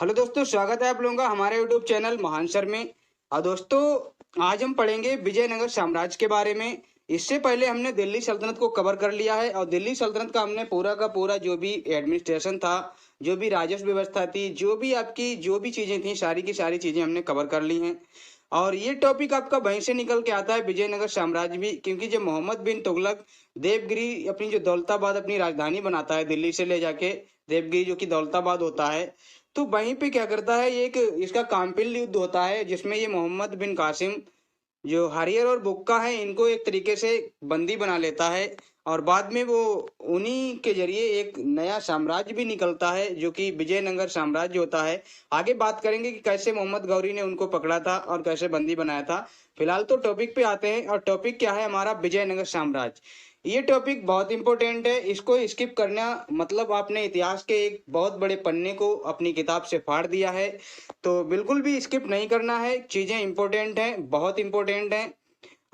Hello दोस्तों, स्वागत है आप लोगों का हमारे यूट्यूब चैनल महान सर में। और दोस्तों, आज हम पढ़ेंगे विजयनगर साम्राज्य के बारे में। इससे पहले हमने दिल्ली सल्तनत को कवर कर लिया है और दिल्ली सल्तनत का हमने पूरा का पूरा जो भी एडमिनिस्ट्रेशन था, जो भी राजस्व व्यवस्था थी, जो भी आपकी जो भी चीज़ें थी, सारी की सारी चीज़ें हमने कवर कर ली हैं। और ये टॉपिक आपका वहीं से निकल के आता है, विजयनगर साम्राज्य भी, क्योंकि जब मोहम्मद बिन तुगलक देवगिरी अपनी जो दौलताबाद अपनी राजधानी बनाता है दिल्ली से ले जाके, देवगिरी जो कि दौलताबाद होता है, तो वहीं पे क्या करता है, ये एक इसका काम्पिल युद्ध होता है जिसमें ये मोहम्मद बिन कासिम जो हरियर और बुक्का है इनको एक तरीके से बंदी बना लेता है। और बाद में वो उन्हीं के जरिए एक नया साम्राज्य भी निकलता है जो कि विजयनगर साम्राज्य होता है। आगे बात करेंगे कि कैसे मोहम्मद गौरी ने उनको पकड़ा था और कैसे बंदी बनाया था। फिलहाल तो टॉपिक पे आते हैं, और टॉपिक क्या है हमारा, विजयनगर साम्राज्य। ये टॉपिक बहुत इंपॉर्टेंट है, इसको स्किप करना मतलब आपने इतिहास के एक बहुत बड़े पन्ने को अपनी किताब से फाड़ दिया है। तो बिल्कुल भी स्किप नहीं करना है, चीज़ें इंपॉर्टेंट हैं, बहुत इंपॉर्टेंट हैं।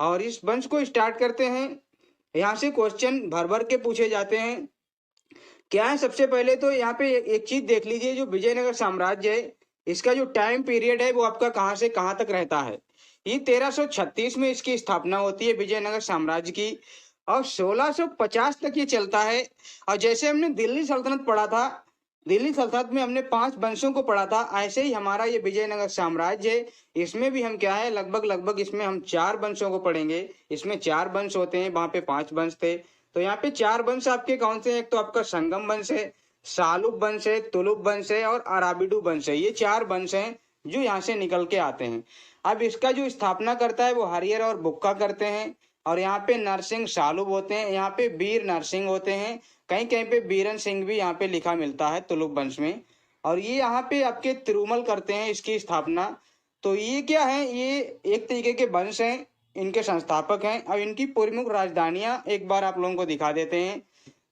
और इस वंश को स्टार्ट करते हैं। यहाँ से क्वेश्चन भर भर के पूछे जाते हैं। क्या है, सबसे पहले तो यहाँ पे एक चीज देख लीजिए, जो विजयनगर साम्राज्य है इसका जो टाइम पीरियड है वो आपका कहाँ से कहाँ तक रहता है। ये 1336 में इसकी स्थापना होती है विजयनगर साम्राज्य की, और 1650 तक ये चलता है। और जैसे हमने दिल्ली सल्तनत पढ़ा था, दिल्ली सल्तनत में हमने 5 वंशों को पढ़ा था, ऐसे ही हमारा ये विजयनगर साम्राज्य है, इसमें भी हम क्या है, लगभग लगभग इसमें हम 4 वंशों को पढ़ेंगे। इसमें 4 वंश होते हैं, वहां पे 5 वंश थे। तो यहाँ पे 4 वंश आपके कौन से हैं, एक तो आपका संगम वंश है, सालुब वंश है, तुलुब वंश है और अराबिडु वंश है। ये 4 वंश हैं जो यहाँ से निकल के आते हैं। अब इसका जो स्थापना करता है वो हरियर और बुक्का करते हैं। और यहाँ पे नरसिंह सालुब होते हैं, यहाँ पे वीर नरसिंह होते हैं, कहीं कहीं पे बीरन सिंह भी यहाँ पे लिखा मिलता है तुलुक वंश में। और ये यहाँ पे आपके तिरुमल करते हैं इसकी स्थापना। तो ये क्या है, ये एक तरीके के वंश हैं, इनके संस्थापक हैं। अब इनकी प्रमुख राजधानियां एक बार आप लोगों को दिखा देते हैं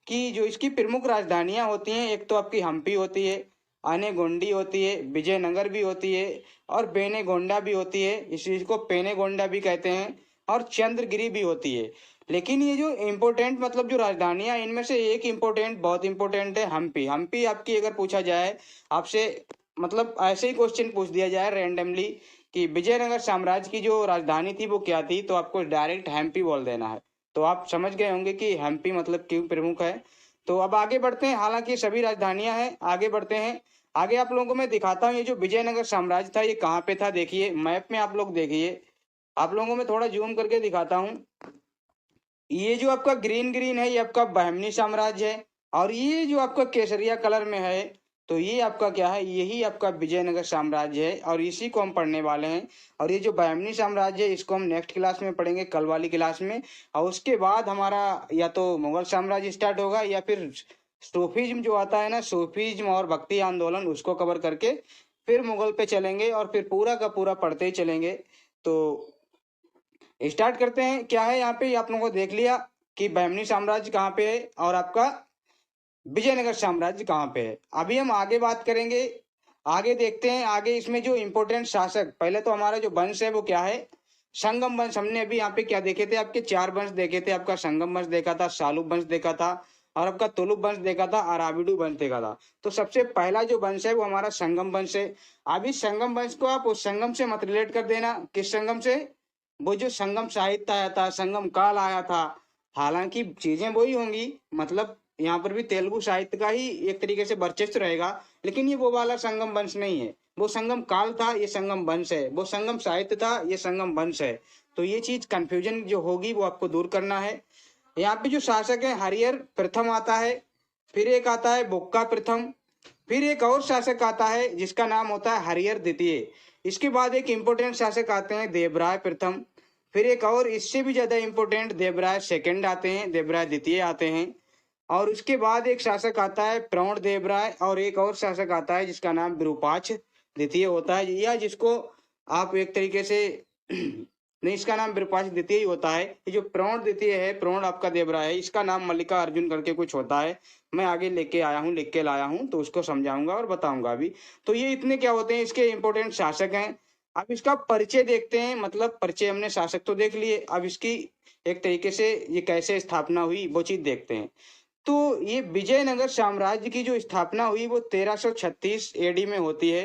कि जो इसकी प्रमुख राजधानियां होती हैं, एक तो आपकी हम्पी होती है, आनेगोंडी होती है, विजयनगर भी होती है और बेनेगोंडा भी होती है, इस चीज को पेनेगोंडा भी कहते हैं, और चंद्रगिरी भी होती है। लेकिन ये जो इम्पोर्टेंट मतलब जो राजधानियां, इनमें से एक इम्पोर्टेंट बहुत इम्पोर्टेंट है हम्पी। हम्पी आपकी अगर पूछा जाए आपसे, मतलब ऐसे ही क्वेश्चन पूछ दिया जाए रैंडमली कि विजयनगर साम्राज्य की जो राजधानी थी वो क्या थी, तो आपको डायरेक्ट हम्पी बोल देना है। तो आप समझ गए होंगे कि हम्पी मतलब क्यों प्रमुख है। तो अब आगे बढ़ते हैं, हालांकि सभी राजधानियां हैं, आगे बढ़ते हैं। आगे आप लोगों को मैं दिखाता हूँ ये जो विजयनगर साम्राज्य था ये कहाँ पे था। देखिए मैप में आप लोग देखिए, आप लोगों को मैं थोड़ा जूम करके दिखाता हूँ। ये जो आपका ग्रीन ग्रीन है ये आपका बहमनी साम्राज्य है, और ये जो आपका केसरिया कलर में है तो ये आपका क्या है, यही आपका विजयनगर साम्राज्य है, और इसी को हम पढ़ने वाले हैं। और ये जो बहमनी साम्राज्य है इसको हम नेक्स्ट क्लास में पढ़ेंगे, कल वाली क्लास में। और उसके बाद हमारा या तो मुगल साम्राज्य स्टार्ट होगा या फिर सूफीज्म जो आता है ना, सूफीज्म और भक्ति आंदोलन, उसको कवर करके फिर मुगल पे चलेंगे और फिर पूरा का पूरा पढ़ते ही चलेंगे। तो स्टार्ट करते हैं। क्या है यहाँ पे, आप लोगों को देख लिया कि बहमनी साम्राज्य कहाँ पे है और आपका विजयनगर साम्राज्य कहाँ पे है। अभी हम आगे बात करेंगे, आगे देखते हैं। आगे इसमें जो इम्पोर्टेंट शासक, पहले तो हमारा जो वंश है वो क्या है, संगम वंश। हमने अभी यहाँ पे क्या देखे थे, आपके 4 वंश देखे थे। आपका संगम वंश देखा था, सालुब वंश देखा था, और आपका तुलुप वंश देखा था, अराबिडु वंश देखा था। तो सबसे पहला जो वंश है वो हमारा संगम वंश है। अभी संगम वंश को आप उस संगम से मत रिलेट कर देना, किस संगम से, वो जो संगम साहित्य आया था, संगम काल आया था। हालांकि चीजें वही होंगी, मतलब यहाँ पर भी तेलुगु साहित्य का ही एक तरीके से वर्चस्व रहेगा, लेकिन ये वो वाला संगम वंश नहीं है। वो संगम काल था, ये संगम वंश है। वो संगम साहित्य था, ये संगम वंश है। तो ये चीज कंफ्यूजन जो होगी वो आपको दूर करना है। यहाँ पे जो शासक है हरियर प्रथम आता है, फिर एक आता है बुक्का प्रथम, फिर एक और शासक आता है जिसका नाम होता है हरियर द्वितीय। इसके बाद एक इम्पोर्टेंट शासक आते हैं देवराय प्रथम, फिर एक और इससे भी ज्यादा इम्पोर्टेंट देवराय सेकंड आते हैं, देवराय द्वितीय आते हैं। और उसके बाद एक शासक आता है प्रौढ़ देवराय, और एक और शासक आता है जिसका नाम विरूपाक्ष द्वितीय होता है, या जिसको आप एक तरीके से नहीं, इसका नाम विरूपाक्ष द्वितीय ही होता है। ये जो प्रौढ़ द्वितीय है, प्रौढ़ आपका देवराय है, इसका नाम मल्लिका अर्जुन करके कुछ होता है। मैं आगे लेके आया हूँ, लिख के लाया हूँ, तो उसको समझाऊंगा और बताऊंगा अभी। तो ये इतने क्या होते हैं, इसके इंपॉर्टेंट शासक हैं। अब इसका परिचय देखते हैं, मतलब परिचय, हमने शासक तो देख लिए, अब इसकी एक तरीके से ये कैसे स्थापना हुई वो चीज देखते हैं। तो ये विजयनगर साम्राज्य की जो स्थापना हुई वो 1336 एडी में होती है।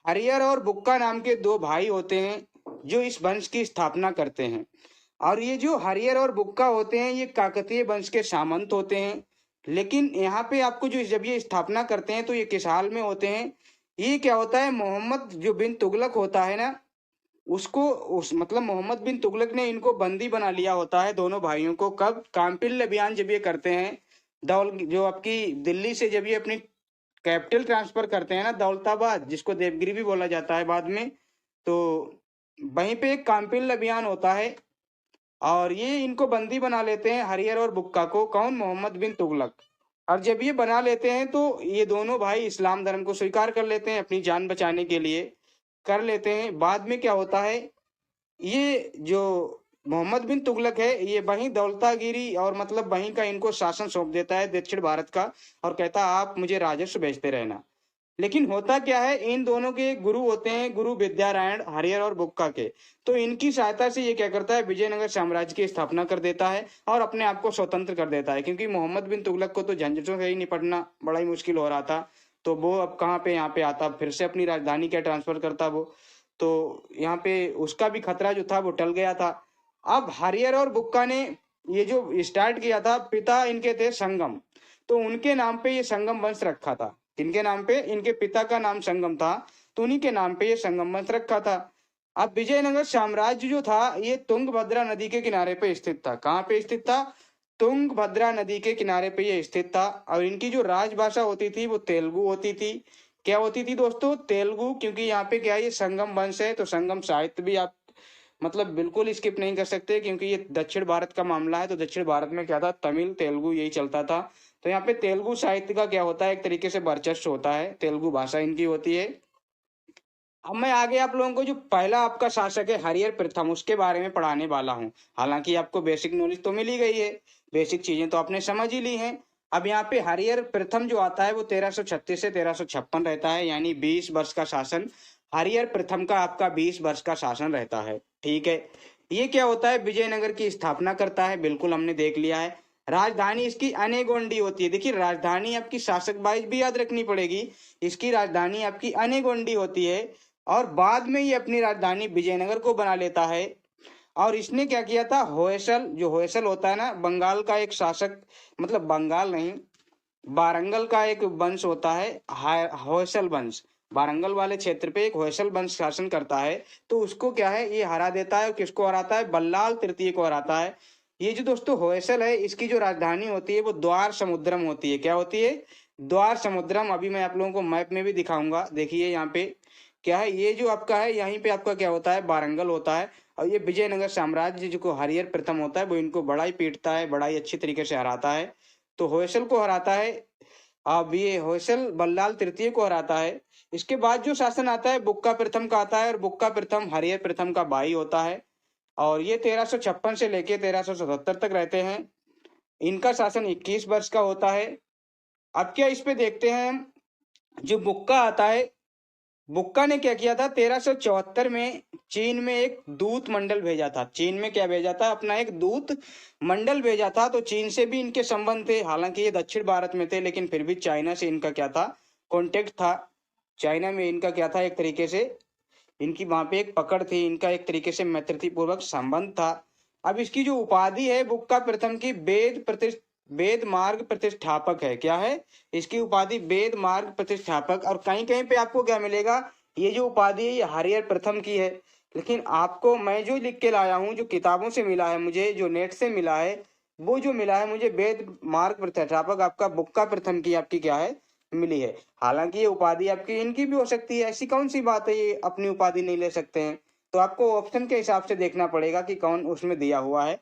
हरियर और बुक्का नाम के दो भाई होते हैं जो इस वंश की स्थापना करते हैं। और ये जो हरियर और बुक्का होते हैं ये काकतीय वंश के सामंत होते हैं। लेकिन यहाँ पे आपको जो जब ये स्थापना करते हैं तो ये किस हाल में होते हैं, ये क्या होता है, मोहम्मद जो बिन तुगलक होता है ना, उसको उस मतलब मोहम्मद बिन तुगलक ने इनको बंदी बना लिया होता है दोनों भाइयों को। कब? काम्पिल अभियान जब ये करते हैं, दौल जो आपकी दिल्ली से जब ये अपनी कैपिटल ट्रांसफर करते हैं ना, दौलताबाद, जिसको देवगिरी भी बोला जाता है बाद में, तो वहीं पे एक काम्पिल अभियान होता है और ये इनको बंदी बना लेते हैं हरियर और बुक्का को। कौन? मोहम्मद बिन तुगलक। और जब ये बना लेते हैं तो ये दोनों भाई इस्लाम धर्म को स्वीकार कर लेते हैं अपनी जान बचाने के लिए, कर लेते हैं। बाद में क्या होता है, ये जो मोहम्मद बिन तुगलक है ये वहीं दौलतागिरी और मतलब वहीं का इनको शासन सौंप देता है दक्षिण भारत का, और कहता है आप मुझे राजस्व भेजते रहना। लेकिन होता क्या है, इन दोनों के गुरु होते हैं गुरु विद्यारायण, हरियर और बुक्का के। तो इनकी सहायता से ये क्या करता है, विजयनगर साम्राज्य की स्थापना कर देता है और अपने आप को स्वतंत्र कर देता है। क्योंकि मोहम्मद बिन तुगलक को तो झंझटों से ही निपटना बड़ा ही मुश्किल हो रहा था, तो वो अब कहाँ पे यहाँ पे आता, फिर से अपनी राजधानी क्या ट्रांसफर करता वो, तो यहाँ पे उसका भी खतरा जो था वो टल गया था। अब हरियर और बुक्का ने ये जो स्टार्ट किया था, पिता इनके थे संगम, तो उनके नाम पे ये संगम वंश रखा था। किनके नाम पे? इनके पिता का नाम संगम था, तो उन्हीं के नाम पे ये संगम वंश रखा था। अब विजयनगर साम्राज्य जो था ये तुंगभद्रा नदी के किनारे पे स्थित था। कहाँ पे स्थित था? तुंगभद्रा नदी के किनारे पे ये स्थित था। और इनकी जो राजभाषा होती थी वो तेलुगु होती थी। क्या होती थी दोस्तों? तेलुगु। क्योंकि यहाँ पे क्या है, ये संगम वंश है तो संगम साहित्य भी आप मतलब बिल्कुल स्किप नहीं कर सकते, क्योंकि ये दक्षिण भारत का मामला है। तो दक्षिण भारत में क्या था, तमिल तेलुगु यही चलता था। तो यहाँ पे तेलुगु साहित्य का क्या होता है, एक तरीके से वर्चस्व होता है, तेलुगु भाषा इनकी होती है। अब मैं आगे आप लोगों को जो पहला आपका शासक है हरियर प्रथम, उसके बारे में पढ़ाने वाला हूँ। हालांकि आपको बेसिक नॉलेज तो मिल ही गई है, बेसिक चीजें तो आपने समझ ही ली हैं। अब यहाँ पे हरियर प्रथम जो आता है वो 1336 से 1356 रहता है, यानी 20 वर्ष का शासन हरियर प्रथम का आपका 20 वर्ष का शासन रहता है। ठीक है, ये क्या होता है, विजयनगर की स्थापना करता है, बिल्कुल हमने देख लिया है। राजधानी इसकी अनेगोंडी होती है। देखिए राजधानी आपकी शासक वाइज भी याद रखनी पड़ेगी, इसकी राजधानी आपकी अनेगोंडी होती है। और बाद में ये अपनी राजधानी विजयनगर को बना लेता है। और इसने क्या किया था, होयसल, जो होयसल होता है ना, बंगाल का एक शासक, मतलब बंगाल नहीं, वारंगल का एक वंश होता है, होयसल वंश। वारंगल वाले क्षेत्र पे एक होयसल वंश शासन करता है, तो उसको क्या है, ये हरा देता है। किसको हराता है? बल्लाल तृतीय को हराता है। ये जो दोस्तों होयसल है, इसकी जो राजधानी होती है वो द्वार समुद्रम होती है। क्या होती है? द्वार समुद्रम। अभी मैं आप लोगों को मैप में भी दिखाऊंगा। देखिए यहाँ पे क्या है, ये जो आपका है, यहीं पे आपका क्या होता है, वारंगल होता है। और ये विजयनगर साम्राज्य जो हरियर प्रथम होता है वो इनको बड़ा ही पीटता है, बड़ा ही अच्छी तरीके से हराता है। तो होयसल को हराता है। अब ये होयसल बल्लाल तृतीय को हराता है। इसके बाद जो शासन आता है बुक्का प्रथम का आता है, और बुक्का प्रथम हरियर प्रथम का भाई होता है। और ये 1356 से लेके 1377 तक रहते हैं। इनका शासन 21 वर्ष का होता है। अब क्या इस पे देखते हैं हम, जो बुक्का आता है, बुक्का ने क्या किया था, 1374 में चीन में एक दूत मंडल भेजा था। चीन में क्या भेजा था, अपना एक दूत मंडल भेजा था। तो चीन से भी इनके संबंध थे, हालांकि ये दक्षिण भारत में थे, लेकिन फिर भी चाइना से इनका क्या था, कॉन्टेक्ट था। चाइना में इनका क्या था, एक तरीके से इनकी वहां पे एक पकड़ थी, इनका एक तरीके से मैत्रीपूर्वक संबंध था। अब इसकी जो उपाधि है बुक्का प्रथम की, वेद मार्ग प्रतिष्ठापक है। क्या है इसकी उपाधि? वेद मार्ग प्रतिष्ठापक। और कहीं कहीं पे आपको क्या मिलेगा, ये जो उपाधि है ये हरियर प्रथम की है। लेकिन आपको मैं जो लिख के लाया हूँ, जो किताबों से मिला है मुझे, जो नेट से मिला है, वो जो मिला है मुझे, वेद मार्ग प्रतिष्ठापक आपका बुक्का प्रथम की आपकी क्या है, मिली है। हालांकि ये उपाधि आपकी इनकी भी हो सकती है, ऐसी कौन सी बात है ये अपनी उपाधि नहीं ले सकते हैं। तो आपको ऑप्शन के हिसाब से देखना पड़ेगा कि कौन उसमें दिया हुआ है।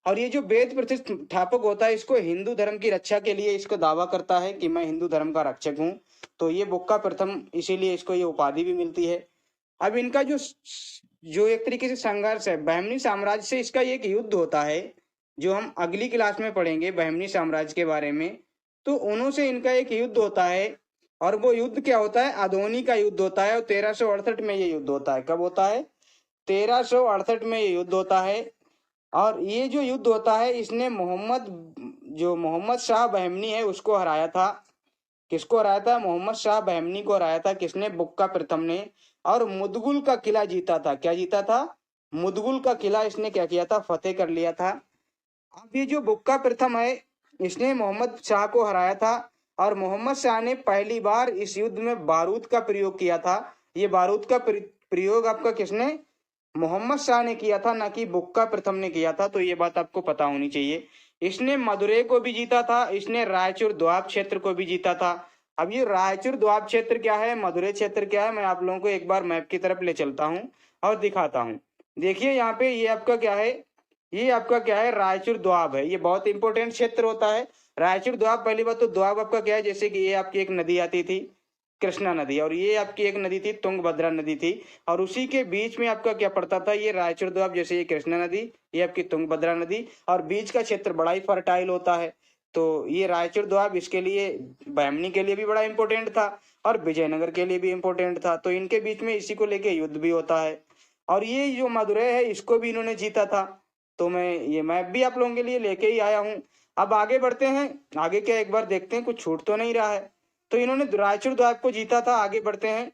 और ये जो वेद प्रतिष्ठापक होता है, इसको हिंदू धर्म की रक्षा के लिए इसको दावा करता है कि मैं हिंदू धर्म का रक्षक हूँ। तो ये बुक्का प्रथम, इसीलिए इसको ये उपाधि भी मिलती है। अब इनका जो जो एक तरीके से संघर्ष है, बहमनी साम्राज्य से इसका एक युद्ध होता है, जो हम अगली क्लास में पढ़ेंगे बहमनी साम्राज्य के बारे में। तो उन्हों से इनका एक युद्ध होता है, और वो युद्ध क्या होता है, अदोनी का युद्ध होता है। और 1368 में ये युद्ध होता है। कब होता है? 1368 में ये युद्ध होता है। और ये जो युद्ध होता है, इसने मोहम्मद जो मोहम्मद शाह बहमनी है उसको हराया था। किसको हराया था? मोहम्मद शाह बहमनी को हराया था। किसने? बुक्का प्रथम ने। और मुदगुल का किला जीता था। क्या जीता था? मुदगुल का किला इसने क्या किया था? फतेह कर लिया था। अब ये जो बुक्का प्रथम है इसने मोहम्मद शाह को हराया था और मोहम्मद शाह ने पहली बार इस युद्ध में बारूद का प्रयोग किया था। ये बारूद का प्रयोग आपका किसने? मोहम्मद शाह ने किया था, ना कि बुक्का प्रथम ने किया था। तो ये बात आपको पता होनी चाहिए। इसने मदुरै को भी जीता था, इसने रायचूर दोआब क्षेत्र को भी जीता था। अब ये रायचूर दोआब क्षेत्र क्या है, मदुरै क्षेत्र क्या है, मैं आप लोगों को एक बार मैप की तरफ ले चलता हूँ और दिखाता हूँ। देखिए यहाँ पे ये आपका क्या है, ये आपका क्या है, रायचूर दोआब है। ये बहुत इंपॉर्टेंट क्षेत्र होता है रायचूर दोआब। पहली बात तो दोआब आपका क्या है, जैसे कि ये आपकी एक नदी आती थी कृष्णा नदी, और ये आपकी एक नदी थी तुंगभद्रा नदी थी, और उसी के बीच में आपका क्या पड़ता था, ये रायचूर दोआब। जैसे ये कृष्णा नदी, ये आपकी तुंगभद्रा नदी, और बीच का क्षेत्र बड़ा ही फर्टाइल होता है। तो ये रायचूर दोआब इसके लिए, बहमनी के लिए भी बड़ा इंपॉर्टेंट था और विजयनगर के लिए भी इंपॉर्टेंट था। तो इनके बीच में इसी को लेके युद्ध भी होता है। और ये जो मदुरै है इसको भी इन्होंने जीता था। तो मैं ये मैप भी आप लोगों के लिए लेके ही आया हूँ। अब आगे बढ़ते हैं, आगे क्या एक बार देखते हैं, कुछ छूट तो नहीं रहा है। तो इन्होंने रायचूर दोआब को जीता था। आगे बढ़ते हैं।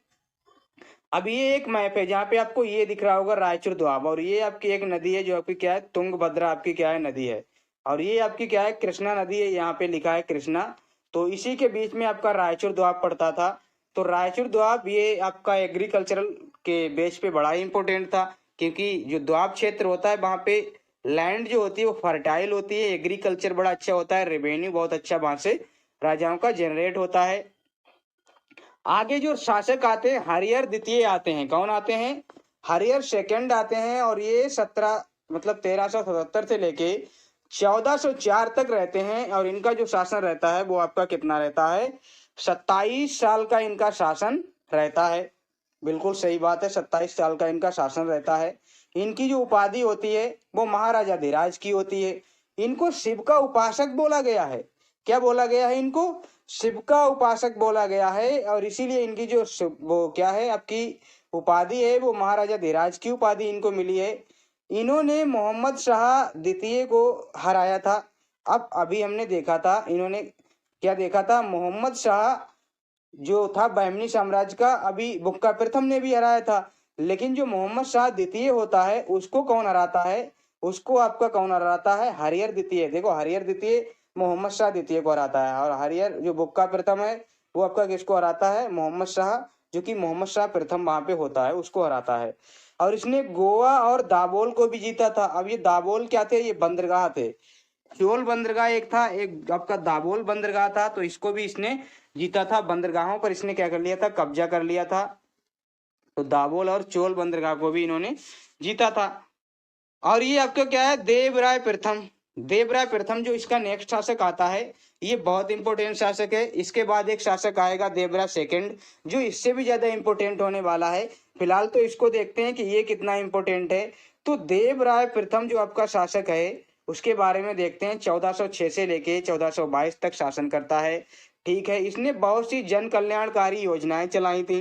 अब ये एक मैप है जहाँ पे आपको ये दिख रहा होगा रायचूर दोआब, और ये आपकी एक नदी है जो आपकी क्या है, तुंगभद्रा आपकी क्या है, नदी है। और ये आपकी क्या है, कृष्णा नदी है, यहाँ पे लिखा है कृष्णा। तो इसी के बीच में आपका रायचूर दोआब पड़ता था। तो रायचूर दोआब ये आपका एग्रीकल्चरल के बेस पे बड़ा ही इंपॉर्टेंट था, क्योंकि जो दोआब क्षेत्र होता है वहाँ पे लैंड जो होती है वो फर्टाइल होती है, एग्रीकल्चर बड़ा अच्छा होता है, रेवेन्यू बहुत अच्छा वहां से राजाओं का जनरेट होता है। आगे जो शासक आते हैं, हरिहर द्वितीय आते हैं। कौन आते हैं? हरिहर सेकंड आते हैं। और ये 1377 से लेके 1404 तक रहते हैं। और इनका जो शासन रहता है वो आपका कितना रहता है? 27 साल का इनका शासन रहता है। बिल्कुल सही बात है, 27 साल का इनका शासन रहता है। इनकी जो उपाधि होती है वो महाराजा धीराज की होती है। इनको शिव का उपासक बोला गया है। क्या बोला गया है इनको? शिव का उपासक बोला गया है। और इसीलिए इनकी जो वो क्या है आपकी उपाधि है वो महाराजा धीराज की उपाधि इनको मिली है। इन्होंने मोहम्मद शाह द्वितीय को हराया था। अब अभी हमने देखा था, इन्होंने क्या देखा था, मोहम्मद शाह जो था बहमनी साम्राज्य का, अभी बुक्का प्रथम ने भी हराया था। लेकिन जो मोहम्मद शाह द्वितीय होता है उसको कौन हराता है? उसको आपका कौन हराता है? हरिहर द्वितीय। देखो हरिहर द्वितीय मोहम्मद शाह द्वितीय को हराता है, और हरिहर जो बुक्का प्रथम है वो आपका किसको हराता है? मोहम्मद शाह, जो कि मोहम्मद शाह प्रथम वहां पे होता है उसको हराता है। और इसने गोवा और दाबोल को भी जीता था। अब ये दाबोल क्या थे? ये बंदरगाह थे। चोल बंदरगाह एक था, एक आपका दाबोल बंदरगाह था। तो इसको भी इसने जीता था। बंदरगाहों पर इसने क्या कर लिया था? कब्जा कर लिया था। तो दाबोल और चोल बंदरगाह को भी इन्होंने जीता था। और ये आपका क्या है? देवराय प्रथम। देवराय प्रथम जो इसका नेक्स्ट शासक आता है, ये बहुत इंपॉर्टेंट शासक है। इसके बाद एक शासक आएगा देवराय सेकंड, जो इससे भी ज्यादा इंपॉर्टेंट होने वाला है। फिलहाल तो इसको देखते हैं कि ये कितना इंपॉर्टेंट है। तो देवराय प्रथम जो आपका शासक है उसके बारे में देखते हैं। 1406 से लेके 1422 तक शासन करता है। ठीक है, इसने बहुत सी जन कल्याणकारी योजनाएं चलाई थी।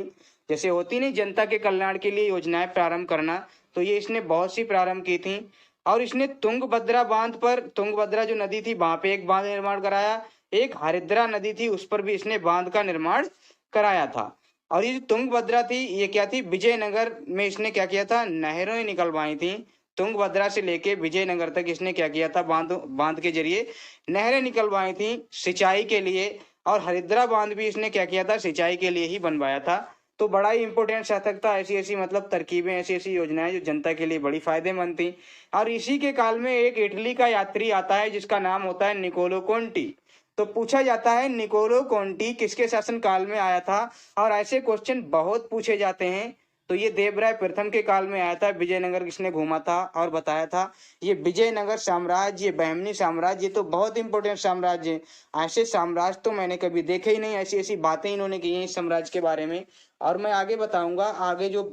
जैसे होती नहीं, जनता के कल्याण के लिए योजनाएं प्रारंभ करना, तो ये इसने बहुत सी प्रारंभ की थी। और इसने तुंगभद्रा बांध पर, तुंगभद्रा जो नदी थी वहां पे एक बांध निर्माण कराया। एक हरिद्रा नदी थी उस पर भी इसने बांध का निर्माण कराया था। और ये जो तुंगभद्रा थी ये क्या थी? विजयनगर में इसने क्या किया था? नहरें निकलवाई थी। तुंगभद्रा से लेके विजयनगर तक इसने क्या किया था? बांध बांध के जरिए नहरें निकलवाई थी सिंचाई के लिए। और हरिद्रा बांध भी इसने क्या किया था? सिंचाई के लिए ही बनवाया था। तो बड़ा ही इंपॉर्टेंट शासक था। ऐसी ऐसी मतलब तरकीबें, ऐसी ऐसी योजनाएं जो जनता के लिए बड़ी फायदेमंद थी। और इसी के काल में एक इटली का यात्री आता है जिसका नाम होता है निकोलो कोंटी। तो पूछा जाता है निकोलो कोंटी किसके शासन काल में आया था? और ऐसे क्वेश्चन बहुत पूछे जाते हैं। तो ये देवराय प्रथम के काल में आया था। विजयनगर किसने घूमा था और बताया था? ये विजयनगर साम्राज्य, ये बहमनी साम्राज्य, ये तो बहुत इंपॉर्टेंट साम्राज्य है। ऐसे साम्राज्य तो मैंने कभी देखे ही नहीं। ऐसी ऐसी बातें इन्होंने की हैं इस साम्राज्य के बारे में। और मैं आगे बताऊंगा, आगे जो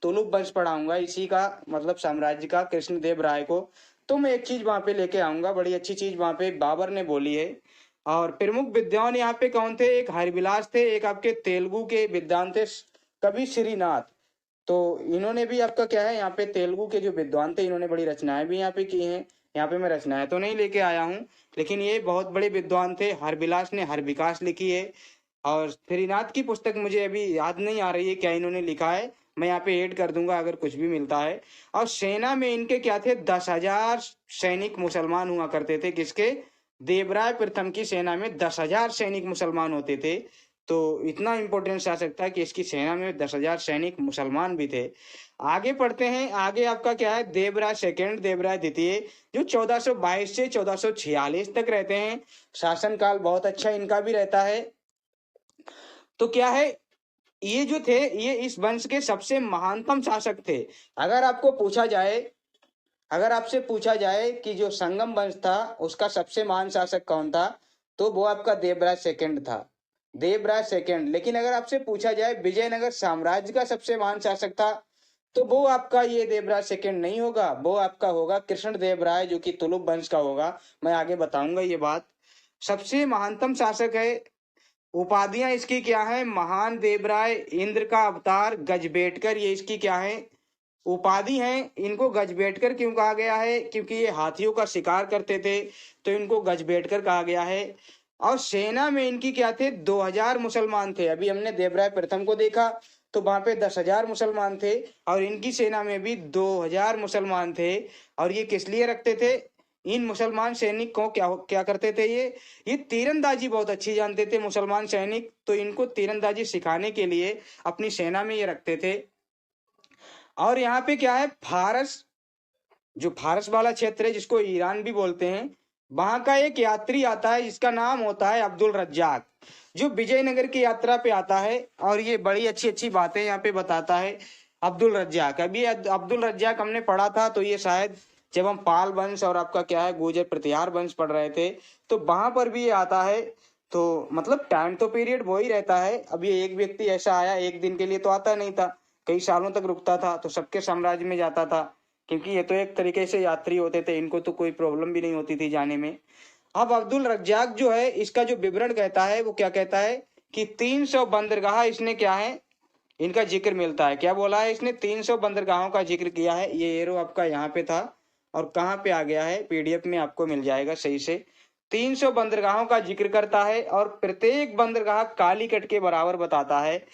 तुलुक वंश पढ़ाऊंगा इसी का मतलब साम्राज्य का, कृष्णदेव राय को। तो मैं एक चीज वहां पे लेके आऊंगा, बड़ी अच्छी चीज वहां पे बाबर ने बोली है। और प्रमुख विद्वान यहाँ पे कौन थे? एक हरिविलास थे, एक आपके तेलुगु के विद्वान थे कवि श्रीनाथ। तो इन्होंने भी आपका क्या है, यहाँ पे तेलुगु के जो विद्वान थे इन्होंने बड़ी रचनाएं भी यहाँ पे की हैं। यहाँ पे मैं रचनाएं तो नहीं लेके आया हूँ, लेकिन ये बहुत बड़े विद्वान थे। हरविलास ने हरविकास लिखी है। और श्रीनाथ की पुस्तक मुझे अभी याद नहीं आ रही है क्या इन्होंने लिखा है, मैं यहाँ पे ऐड कर दूंगा अगर कुछ भी मिलता है। और सेना में इनके क्या थे, 10,000 सैनिक मुसलमान हुआ करते थे। किसके? देवराय प्रथम की सेना में 10,000 सैनिक मुसलमान होते थे। तो इतना इंपॉर्टेंट शासक था कि इसकी सेना में 10,000 सैनिक मुसलमान भी थे। आगे पढ़ते हैं। आगे आपका क्या है, देवराय सेकंड, देवराय द्वितीय, जो 1422 से 1446 तक रहते हैं। शासनकाल बहुत अच्छा इनका भी रहता है। तो क्या है, ये जो थे ये इस वंश के सबसे महानतम शासक थे। अगर आपको पूछा जाए, अगर आपसे पूछा जाए कि जो संगम वंश था उसका सबसे महान शासक कौन था, तो वो आपका देवराय सेकंड था, देवराय सेकंड। लेकिन अगर आपसे पूछा जाए विजयनगर साम्राज्य का सबसे महान शासक था, तो वो आपका ये देवराय सेकंड नहीं होगा, वो आपका होगा कृष्णदेव राय, जो कि तुलुप वंश का होगा। मैं आगे बताऊंगा ये बात। सबसे महानतम शासक है। उपाधियां इसकी क्या है, महान देवराय, इंद्र का अवतार, गजबेटकर, ये इसकी क्या है उपाधि है। इनको गजबेटकर क्यों कहा गया है, क्योंकि ये हाथियों का शिकार करते थे, तो इनको गजबेटकर कहा गया है। और सेना में इनकी क्या थे, 2,000 मुसलमान थे। अभी हमने देवराय प्रथम को देखा तो वहां पे 10,000 मुसलमान थे, और इनकी सेना में भी 2,000 मुसलमान थे। और ये किस लिए रखते थे, इन मुसलमान सैनिक को क्या क्या करते थे, ये तीरंदाजी बहुत अच्छी जानते थे मुसलमान सैनिक, तो इनको तीरंदाजी सिखाने के लिए अपनी सेना में ये रखते थे। और यहाँ पे क्या है, फारस, जो फारस वाला क्षेत्र है जिसको ईरान भी बोलते हैं, वहां का एक यात्री आता है जिसका नाम होता है अब्दुल रज्जाक, जो विजयनगर की यात्रा पे आता है। और ये बड़ी अच्छी अच्छी बातें यहाँ पे बताता है अब्दुल रज्जाक। अभी अब्दुल रज्जाक हमने पढ़ा था, तो ये शायद जब हम पाल वंश और आपका क्या है गुर्जर प्रतिहार वंश पढ़ रहे थे, तो वहां पर भी ये आता है। तो मतलब टाइम तो पीरियड वो ही रहता है। अब ये एक व्यक्ति ऐसा आया, एक दिन के लिए तो आता नहीं था, कई सालों तक रुकता था, तो सबके साम्राज्य में जाता था, क्योंकि ये तो एक तरीके से यात्री होते थे, इनको तो कोई प्रॉब्लम भी नहीं होती थी जाने में। अब अब्दुल रज्जाक जो है, इसका जो विवरण कहता है वो क्या कहता है कि 300 बंदरगाह इसने क्या है, इनका जिक्र मिलता है। क्या बोला है इसने, 300 बंदरगाहों का जिक्र किया है। ये एरो आपका यहाँ पे था और कहाँ पे आ गया है, पीडीएफ में आपको मिल जाएगा सही से। 300 बंदरगाहों का जिक्र करता है और प्रत्येक बंदरगाह कालीकट के बराबर बताता है।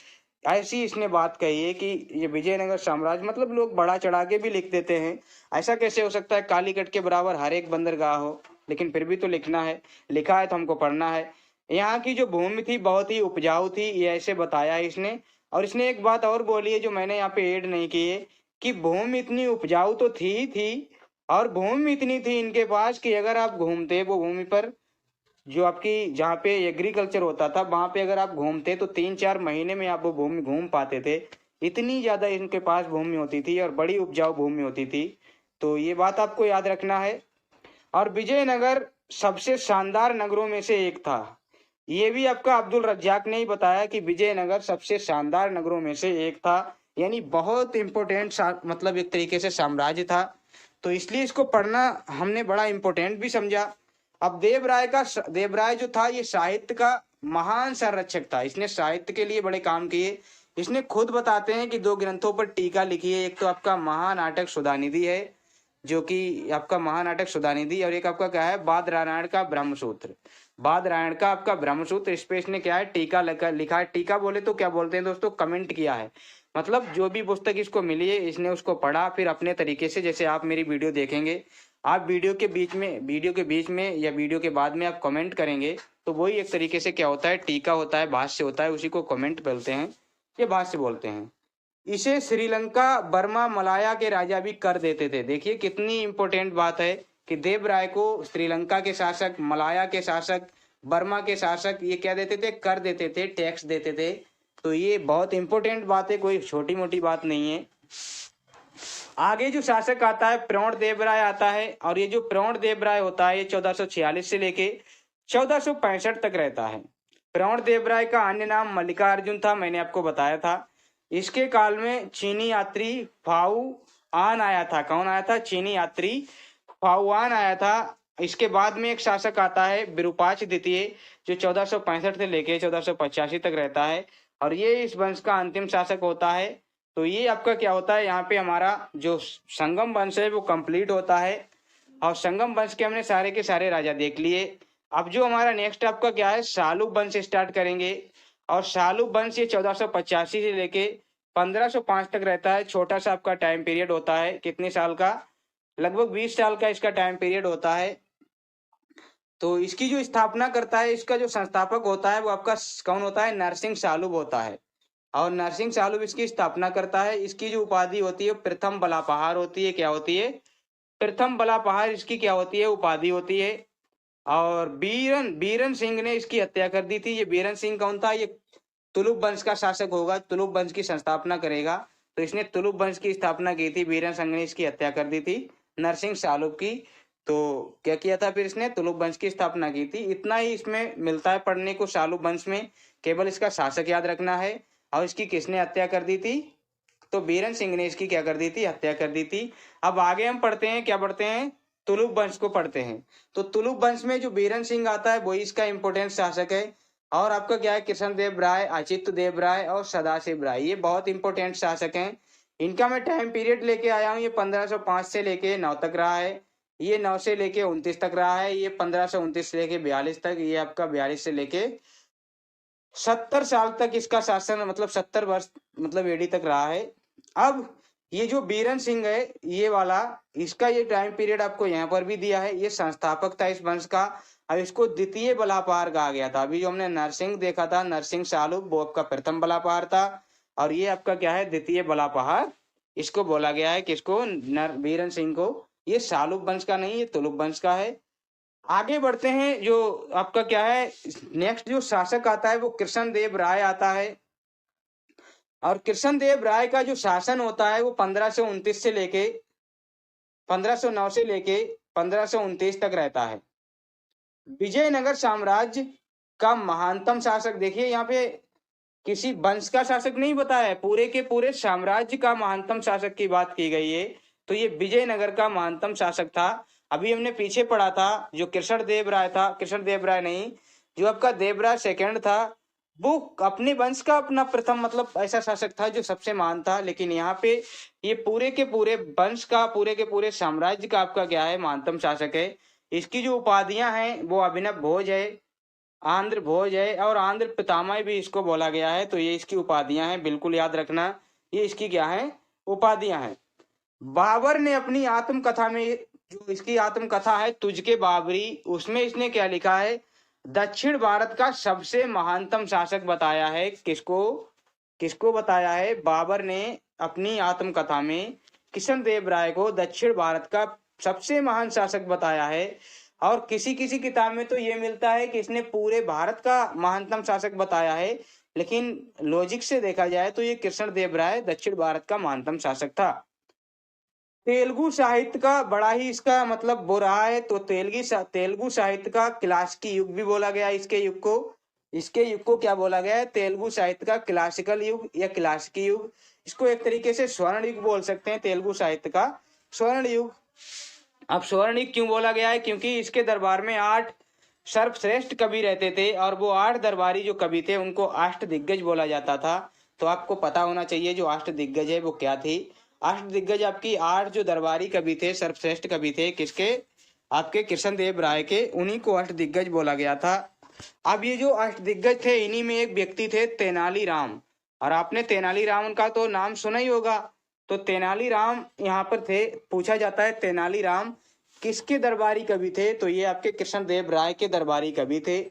ऐसी इसने बात कही है कि ये विजयनगर साम्राज्य, मतलब लोग बड़ा चढ़ा के भी लिख देते हैं, ऐसा कैसे हो सकता है कालीकट के बराबर हर एक बंदरगाह हो, लेकिन फिर भी तो लिखना है, लिखा है तो हमको पढ़ना है। यहाँ की जो भूमि थी बहुत ही उपजाऊ थी, ये ऐसे बताया है इसने। और इसने एक बात और बोली है जो मैंने यहाँ पे ऐड नहीं की है, कि भूमि इतनी उपजाऊ तो थी ही थी, और भूमि इतनी थी इनके पास कि अगर आप घूमते वो भूमि पर, जो आपकी जहाँ पे एग्रीकल्चर होता था वहां पे अगर आप घूमते तो 3-4 महीने में आप वो भूमि घूम पाते थे। इतनी ज्यादा इनके पास भूमि होती थी और बड़ी उपजाऊ भूमि होती थी। तो ये बात आपको याद रखना है। और विजयनगर सबसे शानदार नगरों में से एक था। ये भी आपका अब्दुल रज्जाक ने ही बताया कि विजयनगर सबसे शानदार नगरों में से एक था, यानी बहुत इंपॉर्टेंट, मतलब एक तरीके से साम्राज्य था। तो इसलिए इसको पढ़ना हमने बड़ा इंपॉर्टेंट भी समझा। अब देवराय जो था ये साहित्य का महान संरक्षक था, इसने साहित्य के लिए बड़े काम किए। इसने खुद बताते हैं कि 2 ग्रंथों पर टीका लिखी है। एक तो आपका महानाटक सुधानिधि है, जो कि आपका महानाटक सुधानिधि, और एक आपका क्या है, बाद रामायण का ब्रह्मसूत्र। बाद रामायण का आपका ब्रह्मसूत्र, इस पे इसने क्या है टीका लिखा है। टीका बोले तो क्या बोलते हैं दोस्तों, कमेंट किया है। मतलब जो भी पुस्तक इसको मिली है इसने उसको पढ़ा, फिर अपने तरीके से, जैसे आप मेरी वीडियो देखेंगे, आप वीडियो के बीच में या वीडियो के बाद में आप कमेंट करेंगे, तो वही एक तरीके से क्या होता है, टीका होता है, भाष्य होता है, उसी को कमेंट बोलते हैं, ये भाष्य बोलते हैं। इसे श्रीलंका, बर्मा, मलाया के राजा भी कर देते थे। देखिए कितनी इंपॉर्टेंट बात है कि देवराय को श्रीलंका के शासक, मलाया के शासक, बर्मा के शासक ये क्या देते थे, कर देते थे, टैक्स देते थे। तो ये बहुत इंपॉर्टेंट बात है, कोई छोटी मोटी बात नहीं है। आगे जो शासक आता है प्रौढ़ देवराय आता है, और ये जो प्रौढ़ देवराय होता है ये 1446 से लेके 1465 तक रहता है। प्रौढ़ देवराय का अन्य नाम मल्लिकार्जुन था, मैंने आपको बताया था। इसके काल में चीनी यात्री फाऊ आन आया था। कौन आया था, चीनी यात्री फाऊ आन आया था। इसके बाद में एक शासक आता है विरूपाक्ष द्वितीय, जो 1465 से लेके 1485 तक रहता है, और ये इस वंश का अंतिम शासक होता है। तो ये आपका क्या होता है, यहाँ पे हमारा जो संगम वंश है वो कंप्लीट होता है। और संगम वंश के हमने सारे के सारे राजा देख लिए। अब जो हमारा नेक्स्ट आपका क्या है, शालूब वंश स्टार्ट करेंगे। और शालूब वंश ये 1485 से लेके 1505 तक रहता है। छोटा सा आपका टाइम पीरियड होता है, कितने साल का, लगभग 20 साल का इसका टाइम पीरियड होता है। तो इसकी जो स्थापना करता है, इसका जो संस्थापक होता है वो आपका कौन होता है, नरसिंह शालूब होता है। और नरसिंह शालूब इसकी स्थापना करता है। इसकी जो उपाधि होती है प्रथम बलापहार होती है। क्या होती है, प्रथम बलापहार इसकी क्या होती है, उपाधि होती है। और बीरन बीरन सिंह ने इसकी हत्या कर दी थी। ये बीरन सिंह कौन था, ये तुलुप वंश का शासक होगा, तुलुप वंश की संस्थापना करेगा। तो इसने तुलुप वंश की स्थापना की थी, बीरन सिंह ने इसकी हत्या कर दी थी नरसिंह शालूब की। तो क्या किया था फिर इसने, तुलुप वंश की स्थापना की थी। इतना ही इसमें मिलता है पढ़ने को शालूब वंश में, केवल इसका शासक याद रखना है। और इसकी किसने हत्या कर दी थी, तो बीरन सिंह ने इसकी क्या कर दी थी, हत्या कर दी थी। अब आगे हम पढ़ते हैं, क्या पढ़ते हैं, तुलुप वंश को पढ़ते हैं। तो तुलुप वंश में जो बीरन सिंह आता है वही इसका इंपोर्टेंट शासक है। और आपका क्या है, कृष्णदेव राय, अच्युत देव राय और सदाशिव राय, ये बहुत इंपॉर्टेंट शासक हैं। इनका मैं टाइम पीरियड लेके आया हूँ। ये 1505 से लेके 9 तक रहा है। ये 9 से लेके 29 तक रहा है। ये 1529 से लेके 42 तक, ये आपका 42 से लेके 70 साल तक इसका शासन, मतलब 70 वर्ष मतलब एडी तक रहा है। अब ये जो बीरन सिंह है ये वाला, इसका ये टाइम पीरियड आपको यहाँ पर भी दिया है। ये संस्थापक था इस वंश का। अब इसको द्वितीय बलापहार कहा गया था। अभी जो हमने नरसिंह देखा था, नरसिंह शालूब, वो आपका प्रथम बलापहार था। और ये आपका क्या है, द्वितीय बलापहार इसको बोला गया है। किसको, बीरन सिंह को। ये शालूब वंश का नहीं, ये तुलुप वंश का है। आगे बढ़ते हैं, जो आपका क्या है, नेक्स्ट जो शासक आता है वो कृष्णदेव राय आता है। और कृष्णदेव राय का जो शासन होता है वो 1529 से लेके 1509 से लेके 1529 तक रहता है। विजयनगर साम्राज्य का महानतम शासक, देखिए यहाँ पे किसी वंश का शासक नहीं बताया है, पूरे के पूरे साम्राज्य का महानतम शासक की बात की गई है। तो ये विजयनगर का महानतम शासक था। अभी हमने पीछे पढ़ा था जो कृष्णदेव राय था, कृष्णदेव राय नहीं, जो आपका देवराज सेकंड था, वो अपने वंश का अपना प्रथम मतलब ऐसा शासक था जो सबसे महान था। लेकिन यहाँ पे ये पूरे के पूरे वंश का, पूरे के पूरे साम्राज्य का आपका क्या है, महानतम शासक है। इसकी जो उपाधियां हैं वो अभिनव भोज है, आंध्र भोज है और आंध्र पितामह भी इसको बोला गया है। तो ये इसकी उपाधियां हैं, बिल्कुल याद रखना, ये इसकी क्या है, उपाधियां हैं। बाबर ने अपनी आत्मकथा में, जो इसकी आत्मकथा है तुझके बाबरी, उसमें इसने क्या लिखा है, दक्षिण भारत का सबसे महानतम शासक बताया है। किसको, किसको बताया है, बाबर ने अपनी आत्मकथा में कृष्णदेव राय को दक्षिण भारत का सबसे महान शासक बताया है। और किसी किसी किताब में तो ये मिलता है कि इसने पूरे भारत का महानतम शासक बताया है। लेकिन लॉजिक से देखा जाए तो ये कृष्णदेव राय दक्षिण भारत का महानतम शासक था। तेलुगु साहित्य का बड़ा ही इसका मतलब वो रहा है। तो तेलुगु साहित्य का क्लासिकी युग भी बोला गया इसके युग को। इसके युग को क्या बोला गया है, तेलुगु साहित्य का क्लासिकल युग या क्लासिकी युग। इसको एक तरीके से स्वर्ण युग बोल सकते हैं, तेलुगु साहित्य का स्वर्ण युग। अब स्वर्ण युग क्यों बोला गया है, क्योंकि इसके दरबार में 8 सर्वश्रेष्ठ कवि रहते थे और वो 8 दरबारी जो कवि थे उनको अष्ट दिग्गज बोला जाता था। तो आपको पता होना चाहिए जो अष्ट दिग्गज है वो क्या थी। अष्ट दिग्गज आपकी 8 जो दरबारी कवि थे, सर्वश्रेष्ठ कवि थे, किसके, आपके कृष्णदेव राय के, उन्हीं को अष्ट दिग्गज बोला गया था। अब ये जो अष्ट दिग्गज थे, इन्हीं में एक व्यक्ति थे तेनालीराम। और आपने तेनालीराम का तो नाम सुना ही होगा। तो तेनालीराम यहाँ पर थे, पूछा जाता है तेनालीराम किसके दरबारी कवि थे, तो ये आपके कृष्णदेव राय के दरबारी कवि थे।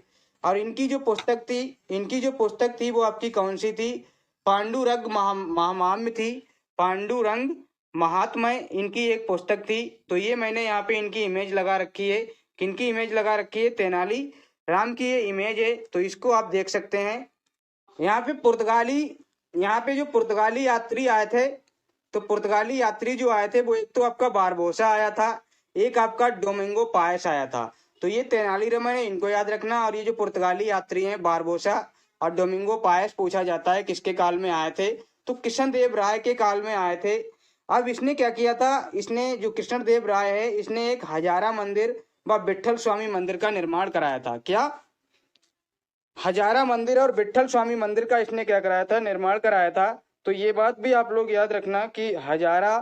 और इनकी जो पुस्तक थी वो आपकी कौन सी थी, पांडुरंग महामाम्य थी, पांडुरंग महात्म्य इनकी एक पुस्तक थी। तो ये मैंने यहाँ पे इनकी इमेज लगा रखी है, किनकी इमेज लगा रखी है, तेनाली राम की ये इमेज है। तो इसको आप देख सकते हैं। यहाँ पे जो पुर्तगाली यात्री आए थे, तो पुर्तगाली यात्री जो आए थे वो एक तो आपका बारबोसा आया था, एक आपका डोमिंगो पायस आया था। तो ये तेनालीराम है, इनको याद रखना। और ये जो पुर्तगाली यात्री हैं बारबोसा और डोमिंगो पायस, पूछा जाता है किसके काल में आए थे, तो कृष्णदेव राय के काल में आए थे। अब इसने क्या किया था, इसने जो कृष्णदेव राय है इसने एक हजारा मंदिर व विठल स्वामी मंदिर का निर्माण कराया था। क्या, हजारा मंदिर और विठल स्वामी मंदिर का इसने क्या कराया था, निर्माण कराया था। तो ये बात भी आप लोग याद रखना कि हजारा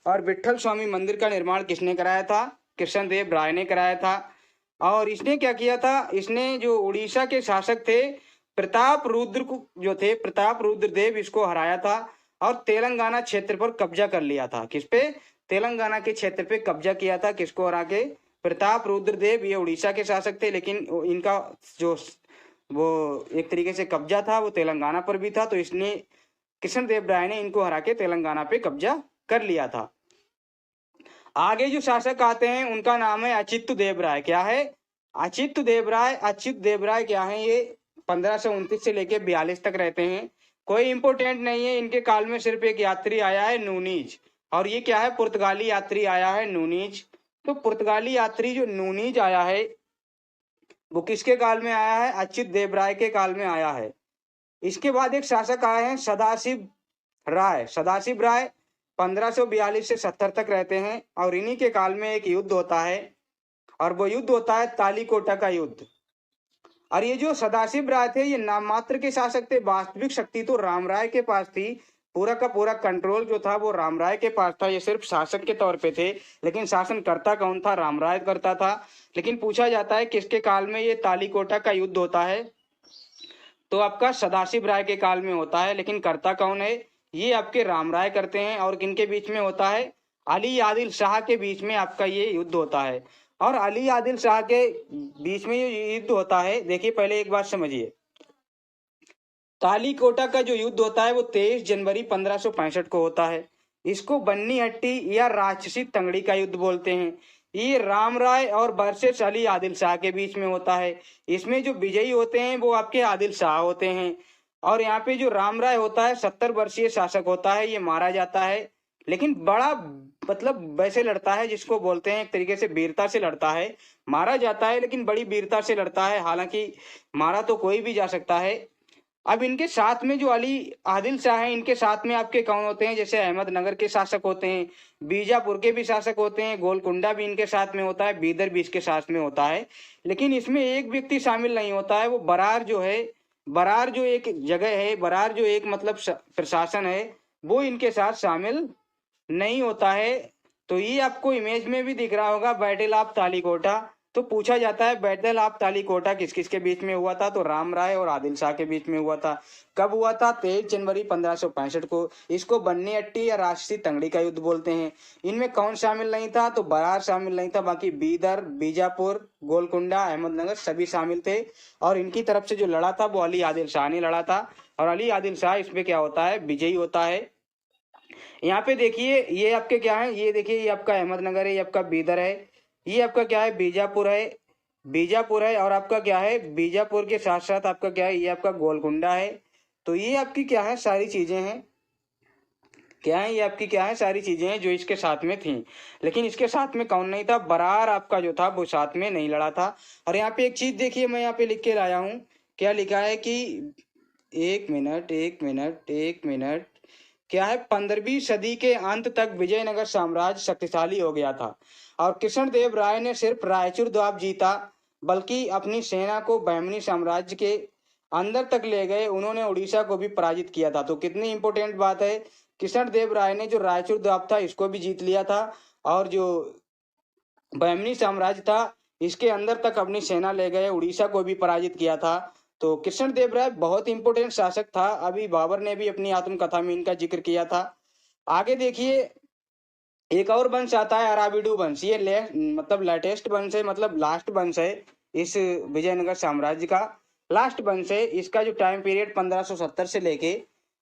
और विठल स्वामी मंदिर का निर्माण किसने कराया था, कृष्णदेव राय ने कराया था। और इसने क्या किया था, इसने जो उड़ीसा के शासक थे प्रताप रुद्र को जो थे प्रताप रुद्र देव, इसको हराया था और तेलंगाना क्षेत्र पर कब्जा कर लिया था। किस पे? तेलंगाना के क्षेत्र पे कब्जा किया था। किसको हरा के? प्रताप रुद्र देव। ये उड़ीसा के शासक थे, लेकिन इनका जो वो एक तरीके से कब्जा था वो तेलंगाना पर भी था, तो इसने कृष्णदेव राय ने इनको हरा के तेलंगाना पे कब्जा कर लिया था। आगे जो शासक आते हैं उनका नाम है अच्युत देव राय। क्या है? अच्युत देव राय। अच्युत देव राय क्या है? ये 1529 से लेके 42 तक रहते हैं। कोई इंपोर्टेंट नहीं है। इनके काल में सिर्फ एक यात्री आया है, नूनीज। और ये क्या है? पुर्तगाली यात्री आया है, नूनीज। तो पुर्तगाली यात्री जो नूनीज आया है वो किसके काल में आया है? अच्युत देव राय के काल में आया है। इसके बाद एक शासक आए हैं सदाशिव राय। सदाशिव राय 1542 से 70 तक रहते हैं और इन्हीं के काल में एक युद्ध होता है और वो युद्ध होता है तालीकोटा का युद्ध। और ये जो सदाशिव राय थे ये नाम मात्र के शासक थे, वास्तविक शक्ति तो राम राय के पास थी। पूरा का पूरा कंट्रोल जो था वो राम राय के पास था। ये सिर्फ शासक के तौर पे थे, लेकिन शासन करता कौन था? राम राय करता था। लेकिन पूछा जाता है किसके काल में ये तालीकोटा का युद्ध होता है, तो आपका सदाशिव राय के काल में होता है। लेकिन करता कौन है? ये आपके राम राय करते हैं। और किनके बीच में होता है? अली आदिल शाह के बीच में आपका ये युद्ध होता है। और अली आदिल शाह के बीच में ये युद्ध होता है, देखिए पहले एक बात समझिए। तालीकोटा का जो युद्ध होता है वो 23 जनवरी 1565 को होता है। इसको बन्नी हट्टी या राक्षसी तंगड़ी का युद्ध बोलते हैं। ये राम राय और वर्सेस अली आदिल शाह के बीच में होता है। इसमें जो विजयी होते हैं वो आपके आदिल शाह होते हैं। और यहाँ पे जो राम राय होता है 70 वर्षीय शासक होता है, ये मारा जाता है। लेकिन बड़ा मतलब वैसे लड़ता है जिसको बोलते हैं एक तरीके से वीरता से लड़ता है। मारा जाता है लेकिन बड़ी वीरता से लड़ता है। हालांकि मारा तो कोई भी जा सकता है। अब इनके साथ में जो अली आदिल शाह हैं, इनके साथ में आपके कौन होते हैं? जैसे अहमदनगर के शासक होते हैं, बीजापुर के भी शासक होते हैं, गोलकुंडा भी इनके साथ में होता है, बीदर भी इसके साथ में होता है। लेकिन इसमें एक व्यक्ति शामिल नहीं होता है, वो बरार जो है। बरार जो एक जगह है, बरार जो एक मतलब प्रशासन है, वो इनके साथ शामिल नहीं होता है। तो ये आपको इमेज में भी दिख रहा होगा, बैटल ऑफ तालीकोटा। तो पूछा जाता है बैटल ऑफ तालीकोटा किस किस के बीच में हुआ था? तो राम राय और आदिल शाह के बीच में हुआ था। कब हुआ था? 23 जनवरी 1565 को। इसको बन्नी अट्टी या राष्ट्रीय तंगड़ी का युद्ध बोलते हैं। इनमें कौन शामिल नहीं था? तो बरार शामिल नहीं था, बाकी बीदर, बीजापुर, गोलकुंडा, अहमदनगर सभी शामिल थे। और इनकी तरफ से जो लड़ा था वो अली आदिल शाह ने लड़ा था। और अली आदिल शाह इसमें क्या होता है? विजयी होता है। यहाँ पे देखिए ये आपके क्या है? ये देखिए ये आपका अहमदनगर है, ये आपका बीदर है, ये आपका क्या है? बीजापुर है। बीजापुर है और आपका क्या है? बीजापुर के साथ साथ आपका क्या है? ये आपका गोलकुंडा है। तो ये आपकी क्या है? सारी चीजें हैं। क्या है? ये आपकी क्या है? सारी चीजें हैं जो इसके साथ में थी। लेकिन इसके साथ में कौन नहीं था? बरार आपका जो था वो साथ में नहीं लड़ा था। और यहाँ पे एक चीज देखिए, मैं यहाँ पे लिख के लाया हूँ। क्या लिखा है कि एक मिनट एक मिनट एक मिनट, क्या है? 15वीं सदी के अंत तक विजयनगर साम्राज्य शक्तिशाली हो गया था और कृष्णदेव राय ने सिर्फ रायचूर द्वाब जीता, बल्कि अपनी सेना को बहमनी साम्राज्य के अंदर तक ले गए। उन्होंने उड़ीसा को भी पराजित किया था। तो कितनी इंपॉर्टेंट बात है, कृष्णदेव राय ने जो रायचूर द्वाब था इसको भी जीत लिया था और जो बहमनी साम्राज्य था इसके अंदर तक अपनी सेना ले गए, उड़ीसा को भी पराजित किया था। तो कृष्णदेव राय बहुत इंपॉर्टेंट शासक था। अभी बाबर ने भी अपनी आत्मकथा में इनका जिक्र किया था। आगे देखिए एक और वंश आता है अराबिडू वंश। ये मतलब लेटेस्ट वंश है, मतलब लास्ट वंश है इस विजयनगर साम्राज्य का। लास्ट वंश है। इसका जो टाइम पीरियड 1570 से लेके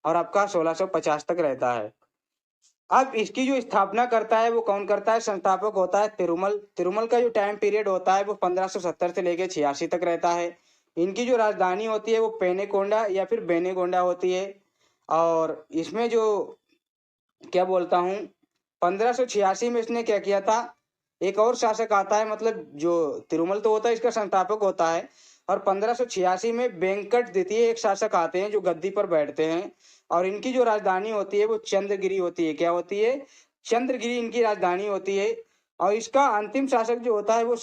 और आपका 1650 तक रहता है। अब इसकी जो स्थापना करता है वो कौन करता है? संस्थापक होता है तिरुमल। तिरुमल का जो टाइम पीरियड होता है वो 1570 से लेके 86 तक रहता है। इनकी जो राजधानी होती है वो पेनेकोंडा या फिर बेनेगोंडा होती है। और इसमें जो क्या बोलता हूँ 1586 में इसने क्या किया था? एक और शासक आता है, मतलब जो तिरुमल तो होता है इसका संस्थापक होता है। और 1586 में वेंकट द्वितीय एक शासक आते हैं जो गद्दी पर बैठते हैं और इनकी जो राजधानी होती है वो चंद्रगिरी होती है। क्या होती है? चंद्रगिरी इनकी राजधानी होती है। और इसका अंतिम शासक जो होता है वो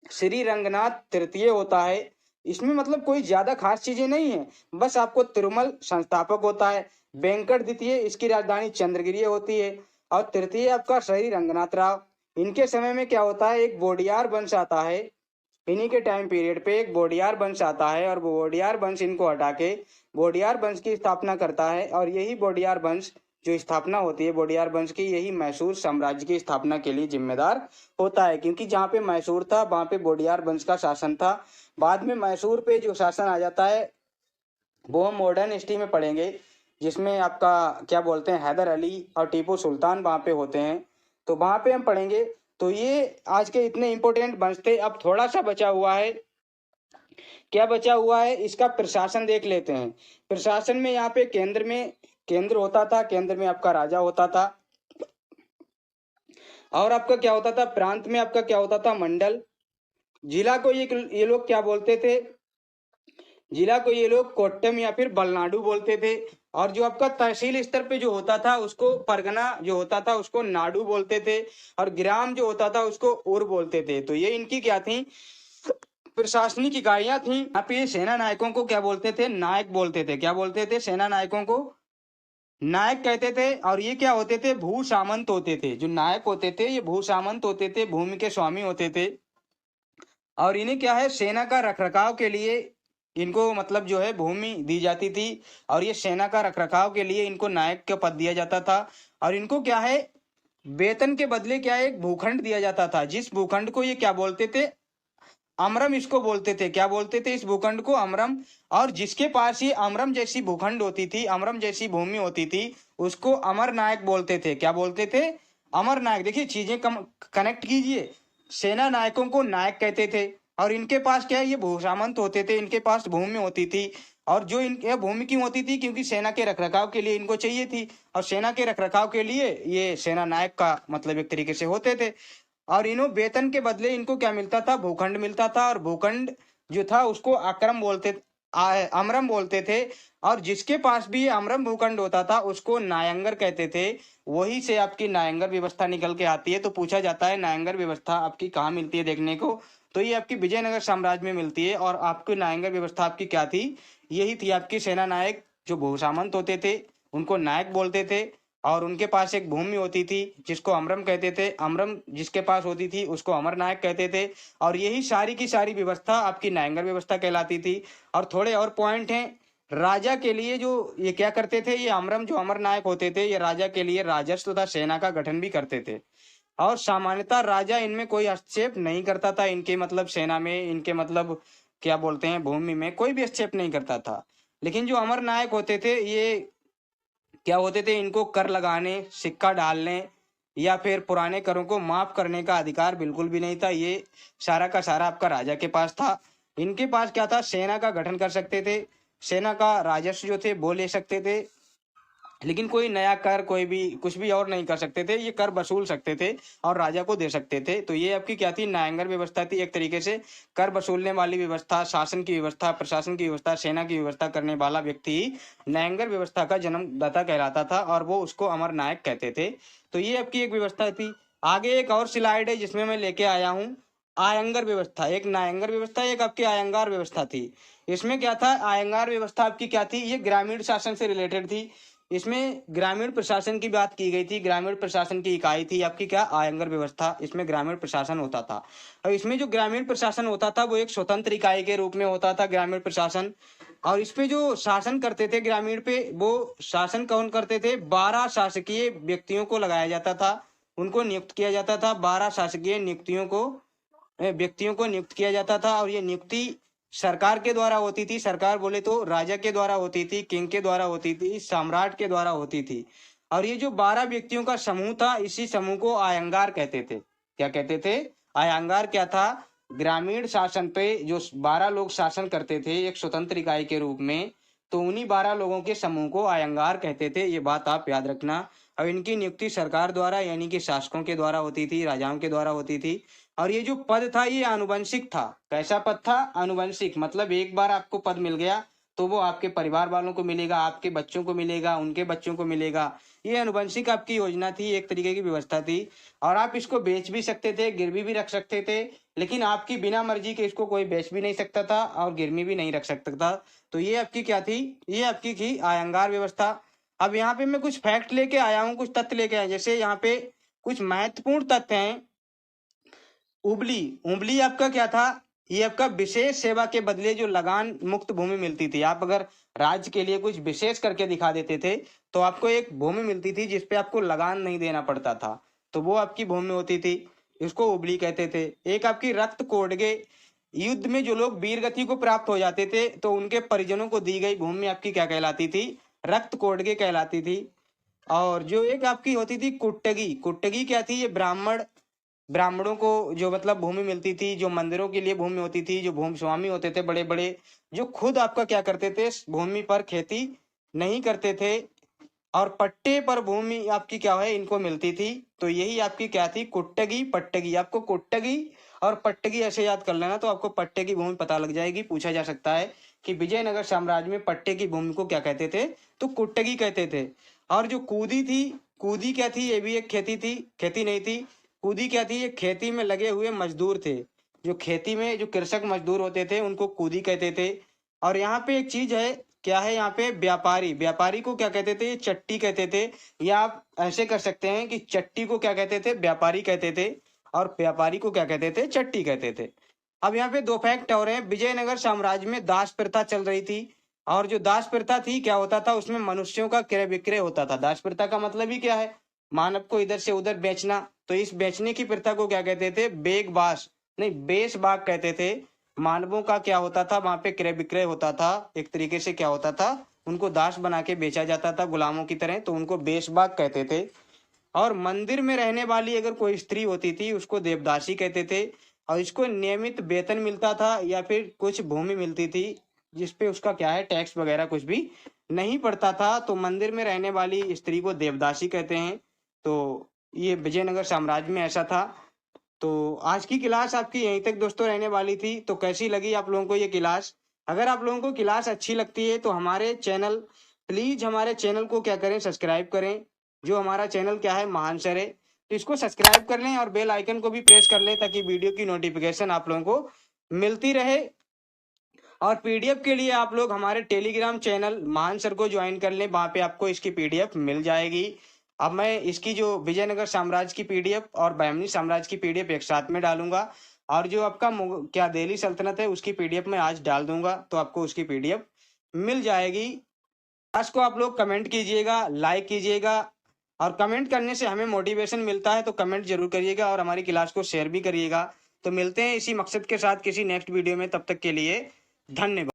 श्री रंगनाथ तृतीय होता है। इसमें मतलब कोई ज्यादा खास चीजें नहीं है, बस आपको तिरुमल संस्थापक होता है, वेंकट द्वितीय इसकी राजधानी चंद्रगिरी होती है और तृतीय आपका श्री रंगनाथ राव। इनके समय में क्या होता है, एक बोडियार वंश आता है। इन्हीं के टाइम पीरियड पे एक बोडियार वंश आता है और वो बोडियार वंश इनको हटा के बोडियार वंश की स्थापना करता है। और यही बोडियार वंश जो स्थापना होती है बोडियार वंश की, यही मैसूर साम्राज्य की स्थापना के लिए जिम्मेदार होता है। क्योंकि जहाँ पे मैसूर था वहाँ पे बोडियार वंश का शासन था। बाद में मैसूर पे जो शासन आ जाता है वो हम मॉडर्न हिस्ट्री में पढ़ेंगे, जिसमें आपका क्या बोलते हैं हैदर अली और टीपू सुल्तान वहाँ पे होते हैं, तो वहाँ पे हम पढ़ेंगे। तो ये आज के इतने इंपॉर्टेंट वंश थे। अब थोड़ा सा बचा हुआ है, क्या बचा हुआ है, इसका प्रशासन देख लेते हैं। प्रशासन में यहाँ पे केंद्र होता था, केंद्र में आपका राजा होता था। और आपका क्या होता था, प्रांत में आपका क्या होता था, मंडल। जिला को ये लोग क्या बोलते थे, जिला को ये लोग कोट्टम या फिर बलनाडु बोलते थे। और जो आपका तहसील स्तर पे जो होता था उसको परगना जो होता था उसको नाडु बोलते थे। और ग्राम जो होता था उसको उर बोलते थे। तो ये इनकी क्या थी, प्रशासनिक इकाइयां थी। यहाँ पे सेना नायकों को क्या बोलते थे, नायक बोलते थे। क्या बोलते थे, सेना नायकों को नायक कहते थे। और ये क्या होते थे, भू सामंत होते थे। जो नायक होते थे ये भू सामंत होते थे, भूमि के स्वामी होते थे। और इन्हें क्या है, सेना का रखरखाव के लिए इनको मतलब जो है भूमि दी जाती थी। और ये सेना का रखरखाव के लिए इनको नायक का पद दिया जाता था। और इनको क्या है, वेतन के बदले क्या है, एक भूखंड दिया जाता था। जिस भूखंड को ये क्या बोलते थे, अमरम इसको बोलते थे। क्या बोलते थे इस भूखंड को, अमरम। और जिसके पास ये अमरम जैसी भूखंड होती थी, अमरम जैसी भूमि होती थी, उसको अमर नायक बोलते थे। क्या बोलते थे, अमर नायक। देखिए चीजें कनेक्ट कीजिए। सेना नायकों को नायक कहते थे। और इनके पास क्या है, ये भूसामंत होते थे, इनके पास भूमि होती थी। और जो इनके भूमि क्यों होती थी, क्योंकि सेना के रखरखाव के लिए इनको चाहिए थी। और सेना के रखरखाव के लिए ये सेना नायक का मतलब एक तरीके से होते थे। और इन्हों वेतन के बदले इनको क्या मिलता था, भूखंड मिलता था। और भूखंड जो था उसको अमरम बोलते थे। और जिसके पास भी अमरम भूखंड होता था उसको नायंगर कहते थे। वही से आपकी नायंगर व्यवस्था निकल के आती है। तो पूछा जाता है नायंगर व्यवस्था आपकी कहाँ मिलती है देखने को, तो ये आपकी विजयनगर साम्राज्य में मिलती है। और आपकी नायंगर व्यवस्था आपकी क्या थी, यही थी आपकी सेना नायक जो भूसामंत होते थे उनको नायक बोलते थे। और उनके पास एक भूमि होती थी जिसको अमरम कहते थे, अमरम जिसके पास होती थी उसको अमर नायक कहते थे। और यही सारी की सारी व्यवस्था आपकी नायंगर व्यवस्था कहलाती थी। और थोड़े और पॉइंट हैं, राजा के लिए जो ये क्या करते थे, ये अमरम जो अमर नायक होते थे ये राजा के लिए राजस्व तथा सेना का गठन भी करते थे। और सामान्यतः राजा इनमें कोई हस्तक्षेप नहीं करता था, इनके मतलब सेना में, इनके मतलब क्या बोलते हैं भूमि में कोई भी हस्तक्षेप नहीं करता था। लेकिन जो अमर नायक होते थे ये क्या होते थे, इनको कर लगाने, सिक्का डालने या फिर पुराने करों को माफ करने का अधिकार बिल्कुल भी नहीं था। ये सारा का सारा आपका राजा के पास था। इनके पास क्या था, सेना का गठन कर सकते थे, सेना का राजस्व जो थे वो ले सकते थे। लेकिन कोई नया कर, कोई भी कुछ भी और नहीं कर सकते थे। ये कर वसूल सकते थे और राजा को दे सकते थे। तो ये आपकी क्या थी, नायंगर व्यवस्था थी। एक तरीके से कर वसूलने वाली व्यवस्था, शासन की व्यवस्था, प्रशासन की व्यवस्था, सेना की व्यवस्था करने वाला व्यक्ति ही नायंगर व्यवस्था का जन्मदाता कहलाता था। और वो उसको अमर नायक कहते थे। तो ये आपकी एक व्यवस्था थी। आगे एक और स्लाइड है जिसमें मैं लेके आया हूँ आयंगर व्यवस्था। एक नायंगर व्यवस्था, एक आपकी आयंगार व्यवस्था थी। इसमें क्या था, आयंगार व्यवस्था आपकी क्या थी, ये ग्रामीण शासन से रिलेटेड थी। इसमें ग्रामीण प्रशासन की बात की गई थी। ग्रामीण प्रशासन की इकाई थी आपकी क्या, आयंगर व्यवस्था। इसमें ग्रामीण प्रशासन होता था। और इसमें जो ग्रामीण प्रशासन होता था वो एक स्वतंत्र इकाई के रूप में होता था, ग्रामीण प्रशासन। और इसपे जो शासन करते थे ग्रामीण पे, वो शासन कौन करते थे, 12 शासकीय व्यक्तियों को लगाया जाता था, उनको नियुक्त किया जाता था। 12 शासकीय व्यक्तियों को नियुक्त किया जाता था। और ये नियुक्ति सरकार के द्वारा होती थी। सरकार बोले तो राजा के द्वारा होती थी, किंग के द्वारा होती थी, सम्राट के द्वारा होती थी। और ये जो 12 व्यक्तियों का समूह था, इसी समूह को आयंगार कहते थे। क्या कहते थे, आयंगार क्या था, ग्रामीण शासन पे जो 12 लोग शासन करते थे एक स्वतंत्र इकाई के रूप में, तो उन्हीं 12 लोगों के समूह को आयंगार कहते थे। ये बात आप याद रखना। और इनकी नियुक्ति सरकार द्वारा यानी कि शासकों के द्वारा होती थी, राजाओं के द्वारा होती थी। और ये जो पद था ये आनुवंशिक था। कैसा पद था, आनुवंशिक। मतलब एक बार आपको पद मिल गया तो वो आपके परिवार वालों को मिलेगा, आपके बच्चों को मिलेगा, उनके बच्चों को मिलेगा। ये आनुवंशिक आपकी योजना थी, एक तरीके की व्यवस्था थी। और आप इसको बेच भी सकते थे, गिरवी भी रख सकते थे। लेकिन आपकी बिना मर्जी के इसको कोई बेच भी नहीं सकता था और गिरवी भी नहीं रख सकता था। तो ये आपकी क्या थी, ये आपकी थी आयंगार व्यवस्था। अब यहाँ पे मैं कुछ फैक्ट लेके आया हूँ, कुछ तथ्य लेके आया। जैसे यहाँ पे कुछ महत्वपूर्ण तथ्य हैं उबली, उबली आपका क्या था? ये आपका विशेष सेवा के बदले जो लगान मुक्त भूमि मिलती थी, आप अगर राज्य के लिए कुछ विशेष करके दिखा देते थे तो आपको एक भूमि मिलती थी जिसपे आपको लगान नहीं देना पड़ता था, तो वो आपकी भूमि होती थी, इसको उबली कहते थे। एक आपकी रक्त कोडगे, युद्ध में जो लोग वीर गति को प्राप्त हो जाते थे तो उनके परिजनों को दी गई भूमि आपकी क्या कहलाती थी? रक्त कोडगे कहलाती थी। और जो एक आपकी होती थी कुट्टगी, कुट्टगी क्या थी? ये ब्राह्मणों को जो मतलब भूमि मिलती थी, जो मंदिरों के लिए भूमि होती थी, जो भूमि स्वामी होते थे बड़े बड़े, जो खुद आपका क्या करते थे? भूमि पर खेती नहीं करते थे और पट्टे पर भूमि आपकी क्या है इनको मिलती थी। तो यही आपकी क्या थी? कुट्टगी पट्टगी। आपको कुट्टगी और पट्टगी ऐसे याद कर लेना तो आपको पट्टे की भूमि पता लग जाएगी। पूछा जा सकता है कि विजयनगर साम्राज्य में पट्टे की भूमि को क्या कहते थे? तो कुट्टगी कहते थे। और जो कूदी थी, कूदी क्या थी? ये भी एक खेती थी, खेती नहीं थी। कूदी क्या थी? ये खेती में लगे हुए मजदूर थे, जो खेती में जो कृषक मजदूर होते थे उनको कूदी कहते थे। और यहाँ पे एक चीज है, क्या है यहाँ पे? व्यापारी, व्यापारी को क्या कहते थे? चट्टी कहते थे। या आप ऐसे कर सकते हैं कि चट्टी को क्या कहते थे? व्यापारी कहते थे, और व्यापारी को क्या कहते थे? चट्टी कहते थे। अब यहाँ पे दो फैक्ट और हैं। विजयनगर साम्राज्य में दास प्रथा चल रही थी, और जो दास प्रथा थी क्या होता था? उसमें मनुष्यों का क्रय विक्रय होता था। दास प्रथा का मतलब ही क्या है? मानव को इधर से उधर बेचना। तो इस बेचने की प्रथा को क्या कहते थे? बेगबास नहीं, बेशबाग कहते थे। मानवों का क्या होता था? वहां पे क्रय विक्रय होता था, एक तरीके से क्या होता था? उनको दास बना के बेचा जाता था गुलामों की तरह, तो उनको बेशबाग कहते थे। और मंदिर में रहने वाली अगर कोई स्त्री होती थी उसको देवदासी कहते थे, और इसको नियमित वेतन मिलता था या फिर कुछ भूमि मिलती थी जिसपे उसका क्या है? टैक्स वगैरह कुछ भी नहीं पड़ता था, तो मंदिर में रहने वाली स्त्री को देवदासी कहते हैं। तो ये विजयनगर साम्राज्य में ऐसा था। तो आज की क्लास आपकी यहीं तक दोस्तों रहने वाली थी। तो कैसी लगी आप लोगों को ये क्लास? अगर आप लोगों को क्लास अच्छी लगती है तो हमारे चैनल, प्लीज हमारे चैनल को क्या करें? सब्सक्राइब करें। जो हमारा चैनल क्या है? महान सर है, तो इसको सब्सक्राइब कर लें और बेल आइकन को भी प्रेस कर लें ताकि वीडियो की नोटिफिकेशन आप लोगों को मिलती रहे। और पीडीएफ के लिए आप लोग हमारे टेलीग्राम चैनल महान सर को ज्वाइन कर लें, वहां पे आपको इसकी पीडीएफ मिल जाएगी। अब मैं इसकी जो विजयनगर साम्राज्य की पीडीएफ और बहमनी साम्राज्य की पीडीएफ एक साथ में डालूंगा, और जो आपका क्या दिल्ली सल्तनत है उसकी पीडीएफ मैं आज डाल दूंगा, तो आपको उसकी पीडीएफ मिल जाएगी। क्लास को आप लोग कमेंट कीजिएगा, लाइक कीजिएगा, और कमेंट करने से हमें मोटिवेशन मिलता है, तो कमेंट जरूर करिएगा और हमारी क्लास को शेयर भी करिएगा। तो मिलते हैं इसी मकसद के साथ किसी नेक्स्ट वीडियो में, तब तक के लिए धन्यवाद।